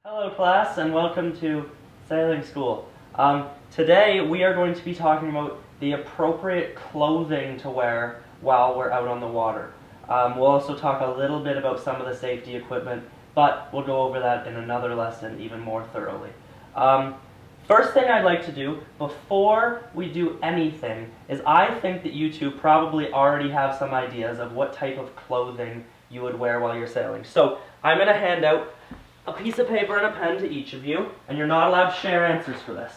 Hello class and welcome to sailing school. Today we are going to be talking about the appropriate clothing to wear while we're out on the water. We'll also talk a little bit about some of the safety equipment, but we'll go over that in another lesson even more thoroughly. First thing I'd like to do before we do anything is I think that you two probably already have some ideas of what type of clothing you would wear while you're sailing. So I'm going to hand out a piece of paper and a pen to each of you, and you're not allowed to share answers for this.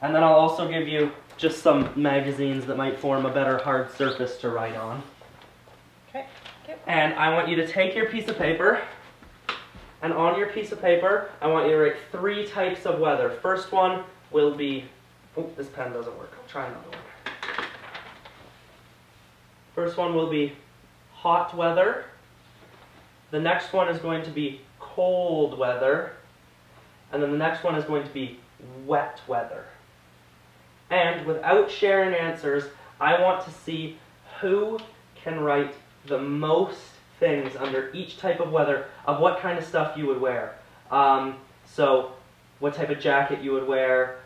And then I'll also give you just some magazines that might form a better hard surface to write on. Okay. And I want you to take your piece of paper, and on your piece of paper, I want you to write 3 types of weather. First one will be, oh, this pen doesn't work. I'll try another one. First one will be hot weather. The next one is going to be cold weather, and then the next one is going to be wet weather. And without sharing answers, I want to see who can write the most things under each type of weather of what kind of stuff you would wear. So what type of jacket you would wear,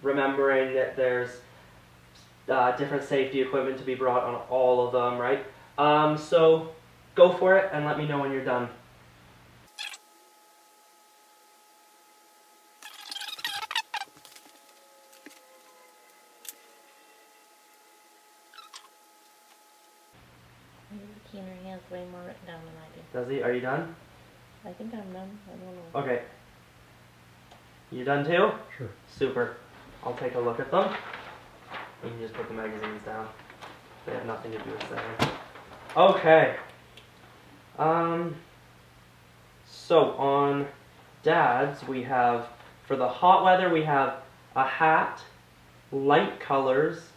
remembering that there's different safety equipment to be brought on all of them, right? So go for it and let me know when you're done. Keener has way more written down than I do. Does he? Are you done? I think I'm done. I don't know. Okay. You done too? Sure. Super. I'll take a look at them. You can just put the magazines down. They have nothing to do with sailing. Okay. So on Dad's, we have, for the hot weather, we have a hat, light colors,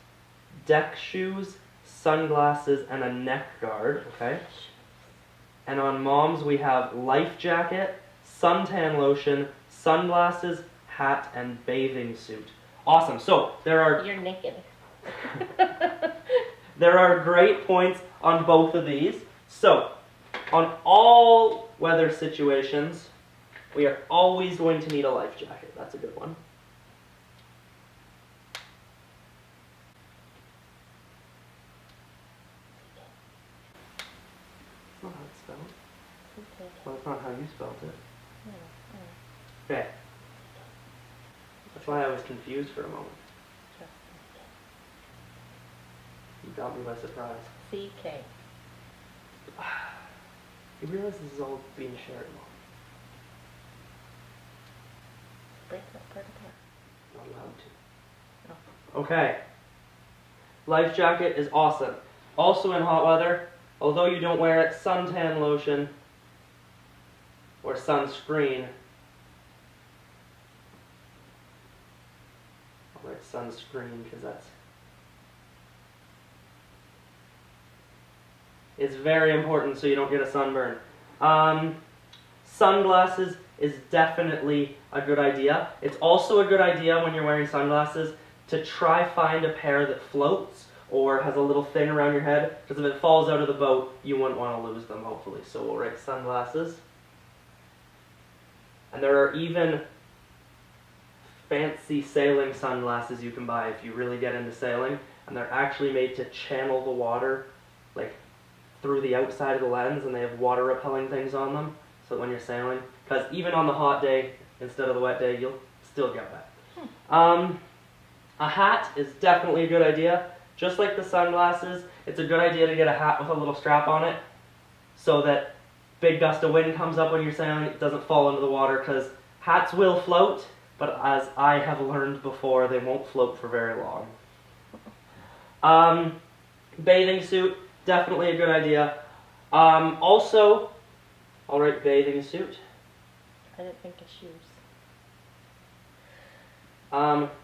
deck shoes, sunglasses, and a neck guard, okay? And on Mom's, we have life jacket, suntan lotion, sunglasses, hat, and bathing suit. Awesome. So there are You're naked. there are great points on both of these. So on all weather situations, we are always going to need a life jacket. That's a good one. That's not how it's spelled. Okay. Well, it's not how you spelled it. Oh, Okay. That's why I was confused for a moment. sure. You got me by surprise. CK. You realize this is all being shared, Mom? Break that part apart. Not allowed to. Oh. Okay. Life jacket is awesome. Also in hot weather, although you don't wear it, suntan lotion or sunscreen. I'll write sunscreen because it's very important so you don't get a sunburn. Sunglasses is definitely a good idea. It's also a good idea when you're wearing sunglasses to try find a pair that floats or has a little thing around your head, because if it falls out of the boat, you wouldn't want to lose them, hopefully. So we'll write sunglasses. And there are even fancy sailing sunglasses you can buy if you really get into sailing, and they're actually made to channel the water, like through the outside of the lens, and they have water repelling things on them, so that when you're sailing, because even on the hot day, instead of the wet day, you'll still get wet. A hat is definitely a good idea. Just like the sunglasses, it's a good idea to get a hat with a little strap on it, so that big gust of wind comes up when you're sailing, it doesn't fall into the water, because hats will float, but as I have learned before, they won't float for very long. Bathing suit, definitely a good idea. Also, I'll write bathing suit. I didn't think of shoes.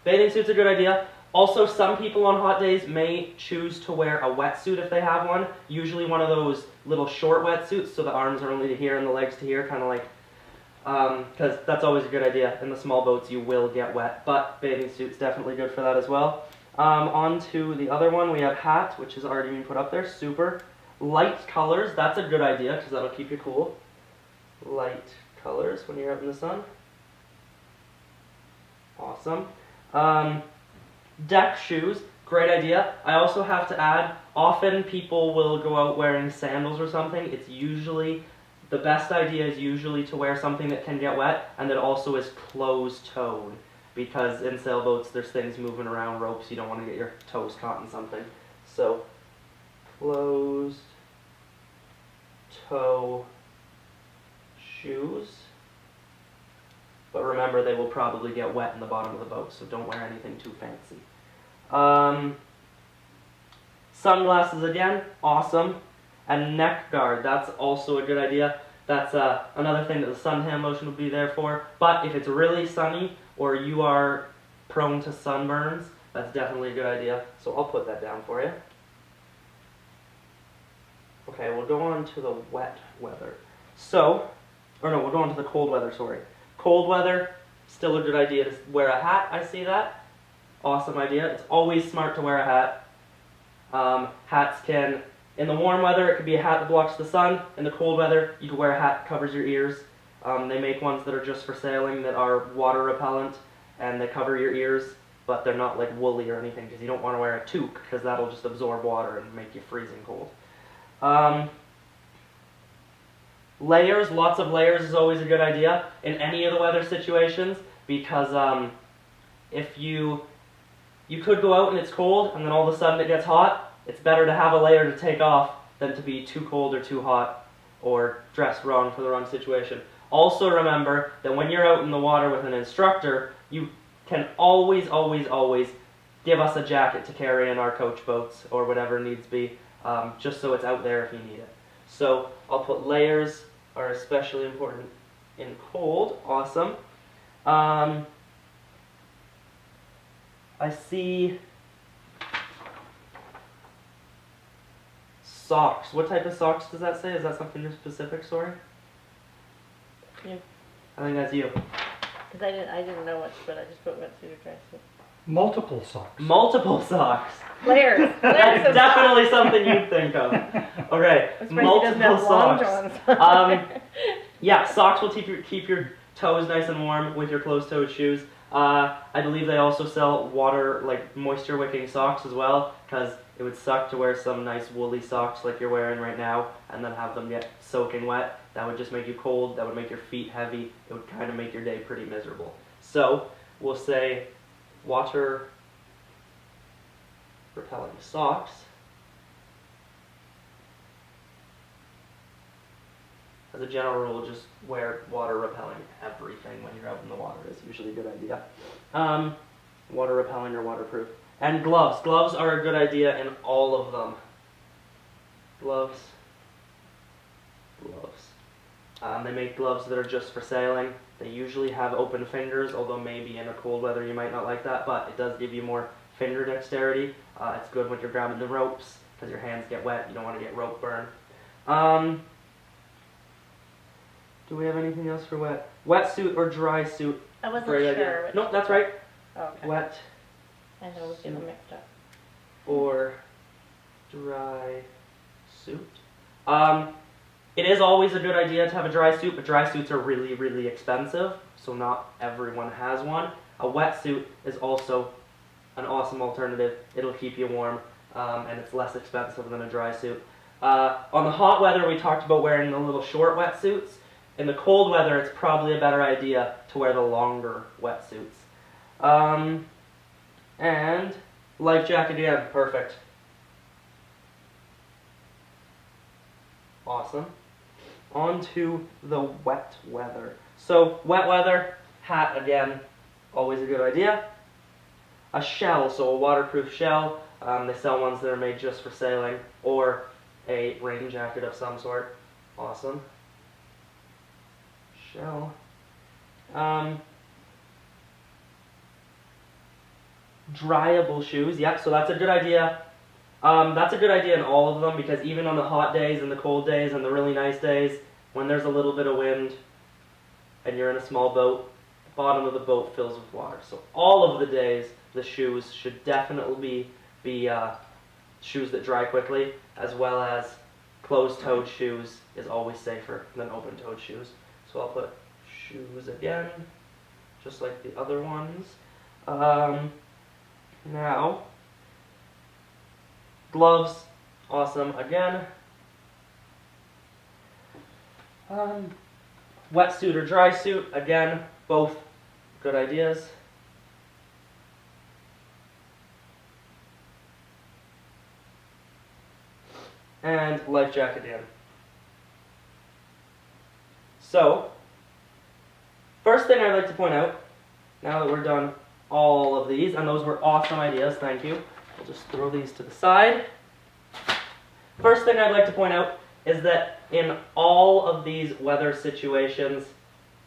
Bathing suit's a good idea. Also, some people on hot days may choose to wear a wetsuit if they have one. Usually one of those little short wetsuits, so the arms are only to here and the legs to here, kind of like, because that's always a good idea. In the small boats, you will get wet, but bathing suit's definitely good for that as well. On to the other one, we have hat, which has already been put up there, super. Light colors, that's a good idea, because that'll keep you cool. Light colors when you're out in the sun. Awesome. Deck shoes, great idea. I also have to add, often people will go out wearing sandals or something. It's usually, the best idea is usually to wear something that can get wet and that also is closed-toed. Because in sailboats there's things moving around, ropes, you don't want to get your toes caught in something. So, closed-toe shoes. But remember, they will probably get wet in the bottom of the boat, so don't wear anything too fancy. Sunglasses again, awesome. And neck guard, that's also a good idea. That's another thing that the suntan lotion will be there for. But if it's really sunny or you are prone to sunburns, that's definitely a good idea. So I'll put that down for you. Okay, we'll go on to the wet weather. We'll go on to the cold weather, sorry. Cold weather, still a good idea to wear a hat, I see that. Awesome idea. It's always smart to wear a hat. Hats can, in the warm weather, it could be a hat that blocks the sun. In the cold weather, you can wear a hat that covers your ears. They make ones that are just for sailing that are water repellent and they cover your ears, but they're not like woolly or anything because you don't want to wear a toque because that'll just absorb water and make you freezing cold. Layers, lots of layers is always a good idea in any of the weather situations because if you could go out and it's cold and then all of a sudden it gets hot, it's better to have a layer to take off than to be too cold or too hot or dressed wrong for the wrong situation. Also remember that when you're out in the water with an instructor, you can always, always, always give us a jacket to carry in our coach boats or whatever needs be, just so it's out there if you need it. So I'll put layers are especially important in cold. Awesome. I see socks. What type of socks does that say? Is that something specific, sorry? You. I think that's you. Because I didn't know much, but I just put wetsuit or dry suit. Multiple socks. Multiple socks. Layers. That's definitely something you'd think of. Okay, multiple socks. Yeah, socks will keep your toes nice and warm with your closed-toed shoes. I believe they also sell water, like moisture-wicking socks as well, because it would suck to wear some nice woolly socks like you're wearing right now and then have them get soaking wet. That would just make you cold. That would make your feet heavy. It would kind of make your day pretty miserable. So we'll say water repelling socks. As a general rule, just wear water repelling everything when you're out in the water is usually a good idea. Water repelling or waterproof. And gloves. Gloves are a good idea in all of them. Gloves. They make gloves that are just for sailing. They usually have open fingers, although maybe in a cold weather you might not like that, but it does give you more finger dexterity. It's good when you're grabbing the ropes because your hands get wet. You don't want to get rope burn. Do we have anything else for wet? Wetsuit or dry suit? I wasn't Great sure. idea. Nope, that's right. Oh, okay. Wet I know we get them mixed up. or dry suit. It is always a good idea to have a dry suit, but dry suits are really, really expensive, so not everyone has one. A wetsuit is also an awesome alternative. It'll keep you warm, and it's less expensive than a dry suit. On the hot weather, we talked about wearing the little short wetsuits. In the cold weather, it's probably a better idea to wear the longer wetsuits. And life jacket again, perfect. Awesome. On to the wet weather. So wet weather, hat again, always a good idea. A shell, so a waterproof shell. They sell ones that are made just for sailing, or a rain jacket of some sort. Awesome. Shell. Dryable shoes, yep, so that's a good idea. That's a good idea in all of them because even on the hot days and the cold days and the really nice days, when there's a little bit of wind and you're in a small boat, the bottom of the boat fills with water. So all of the days, the shoes should definitely be shoes that dry quickly, as well as closed-toed shoes is always safer than open-toed shoes. So I'll put shoes again, just like the other ones. Now, gloves, awesome again. Wetsuit or dry suit, again, both good ideas. And life jacket in. So, first thing I'd like to point out, now that we're done all of these, and those were awesome ideas, thank you. I'll just throw these to the side. First thing I'd like to point out is that in all of these weather situations,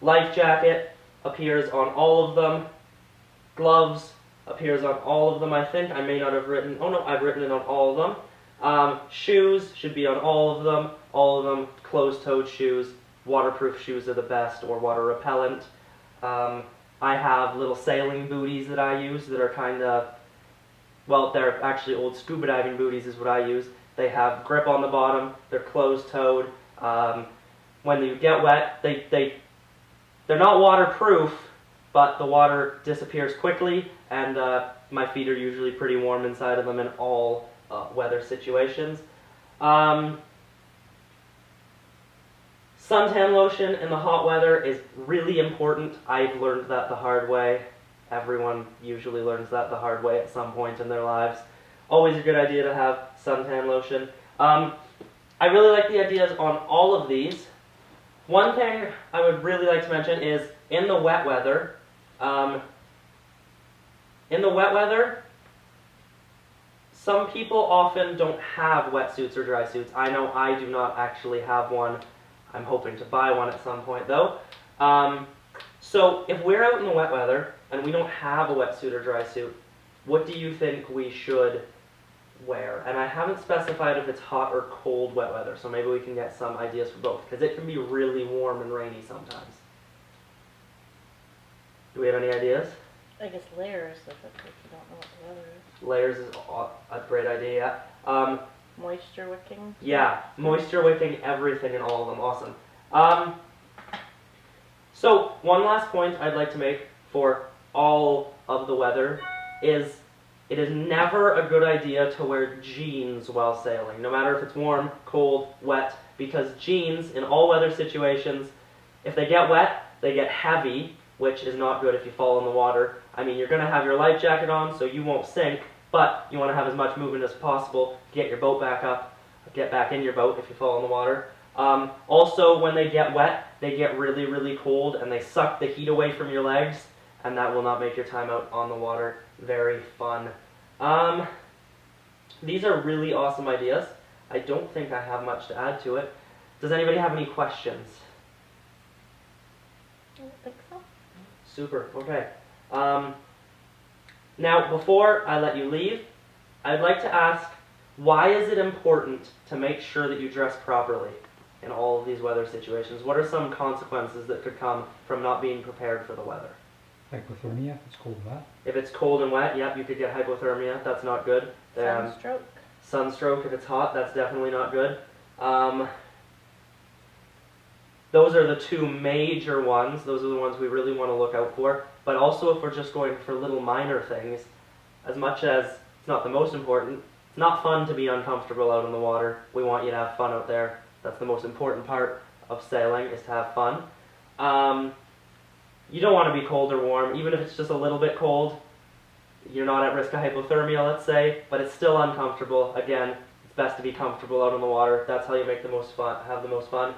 life jacket appears on all of them, gloves appears on all of them, I think. I may not have written, oh no, I've written it on all of them. Shoes should be on all of them, closed-toed shoes. Waterproof shoes are the best, or water repellent. I have little sailing booties that I use that are kind of, well, they're actually old scuba diving booties is what I use. They have grip on the bottom, they're closed-toed. When you get wet, they're not waterproof, but the water disappears quickly, and my feet are usually pretty warm inside of them in all weather situations. Suntan lotion in the hot weather is really important. I've learned that the hard way. Everyone usually learns that the hard way at some point in their lives. Always a good idea to have suntan lotion. I really like the ideas on all of these. One thing I would really like to mention is in the wet weather, some people often don't have wetsuits or dry suits. I know I do not actually have one. I'm hoping to buy one at some point though. So if we're out in the wet weather and we don't have a wetsuit or dry suit, what do you think we should wear? And I haven't specified if it's hot or cold wet weather, so maybe we can get some ideas for both, because it can be really warm and rainy sometimes. Do we have any ideas? I guess layers if you don't know what the weather is. Layers is a great idea. Moisture wicking. Yeah, moisture wicking, everything in all of them. Awesome. So one last point I'd like to make for all of the weather is it is never a good idea to wear jeans while sailing, no matter if it's warm, cold, wet, because jeans in all weather situations, if they get wet, they get heavy, which is not good if you fall in the water. I mean, you're going to have your life jacket on so you won't sink, but you want to have as much movement as possible to get your boat back up, get back in your boat if you fall in the water. Also, when they get wet, they get really, really cold and they suck the heat away from your legs, and that will not make your time out on the water very fun. These are really awesome ideas. I don't think I have much to add to it. Does anybody have any questions? I don't think so. Super, okay. Now, before I let you leave, I'd like to ask, why is it important to make sure that you dress properly in all of these weather situations? What are some consequences that could come from not being prepared for the weather? Hypothermia, if it's cold and wet. If it's cold and wet, yep, you could get hypothermia. That's not good. Sunstroke. Sunstroke, if it's hot, that's definitely not good. Those are the two major ones. Those are the ones we really want to look out for. But also if we're just going for little minor things, as much as it's not the most important, it's not fun to be uncomfortable out in the water. We want you to have fun out there. That's the most important part of sailing, is to have fun. You don't want to be cold or warm, even if it's just a little bit cold. You're not at risk of hypothermia, let's say, but it's still uncomfortable. Again, it's best to be comfortable out in the water. That's how you make the most fun, have the most fun.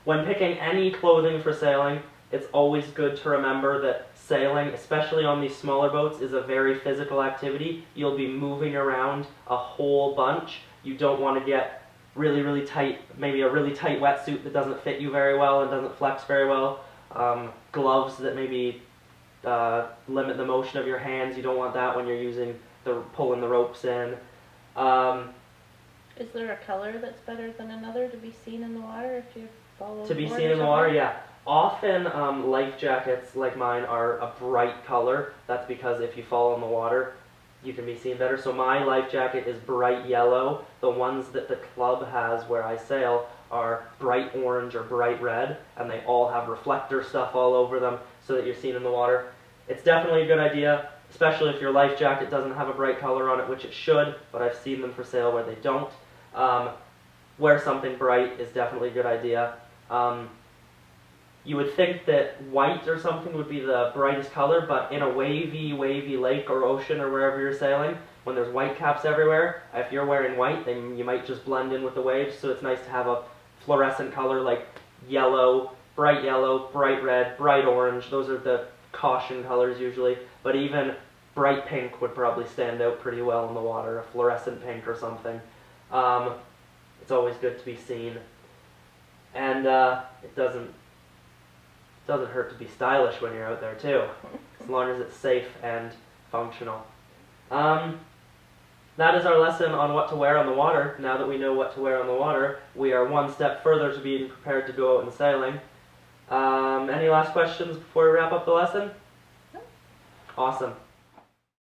When picking any clothing for sailing, it's always good to remember that sailing, especially on these smaller boats, is a very physical activity. You'll be moving around a whole bunch. You don't want to get really, really tight, maybe a really tight wetsuit that doesn't fit you very well and doesn't flex very well. Gloves that maybe limit the motion of your hands. You don't want that when you're pulling the ropes in. Is there a color that's better than another to be seen in the water if you follow To be seen in the water, yeah. Often life jackets like mine are a bright color. That's because if you fall in the water, you can be seen better. So my life jacket is bright yellow. The ones that the club has where I sail are bright orange or bright red, and they all have reflector stuff all over them so that you're seen in the water. It's definitely a good idea, especially if your life jacket doesn't have a bright color on it, which it should, but I've seen them for sale where they don't. Wear something bright is definitely a good idea. You would think that white or something would be the brightest color, but in a wavy lake or ocean or wherever you're sailing, when there's white caps everywhere, if you're wearing white, then you might just blend in with the waves, so it's nice to have a fluorescent color like yellow, bright red, bright orange. Those are the caution colors usually, but even bright pink would probably stand out pretty well in the water, a fluorescent pink or something. It's always good to be seen, and it doesn't hurt to be stylish when you're out there too, as long as it's safe and functional. That is our lesson on what to wear on the water. Now that we know what to wear on the water, we are one step further to being prepared to go out and sailing. Any last questions before we wrap up the lesson? No. Awesome.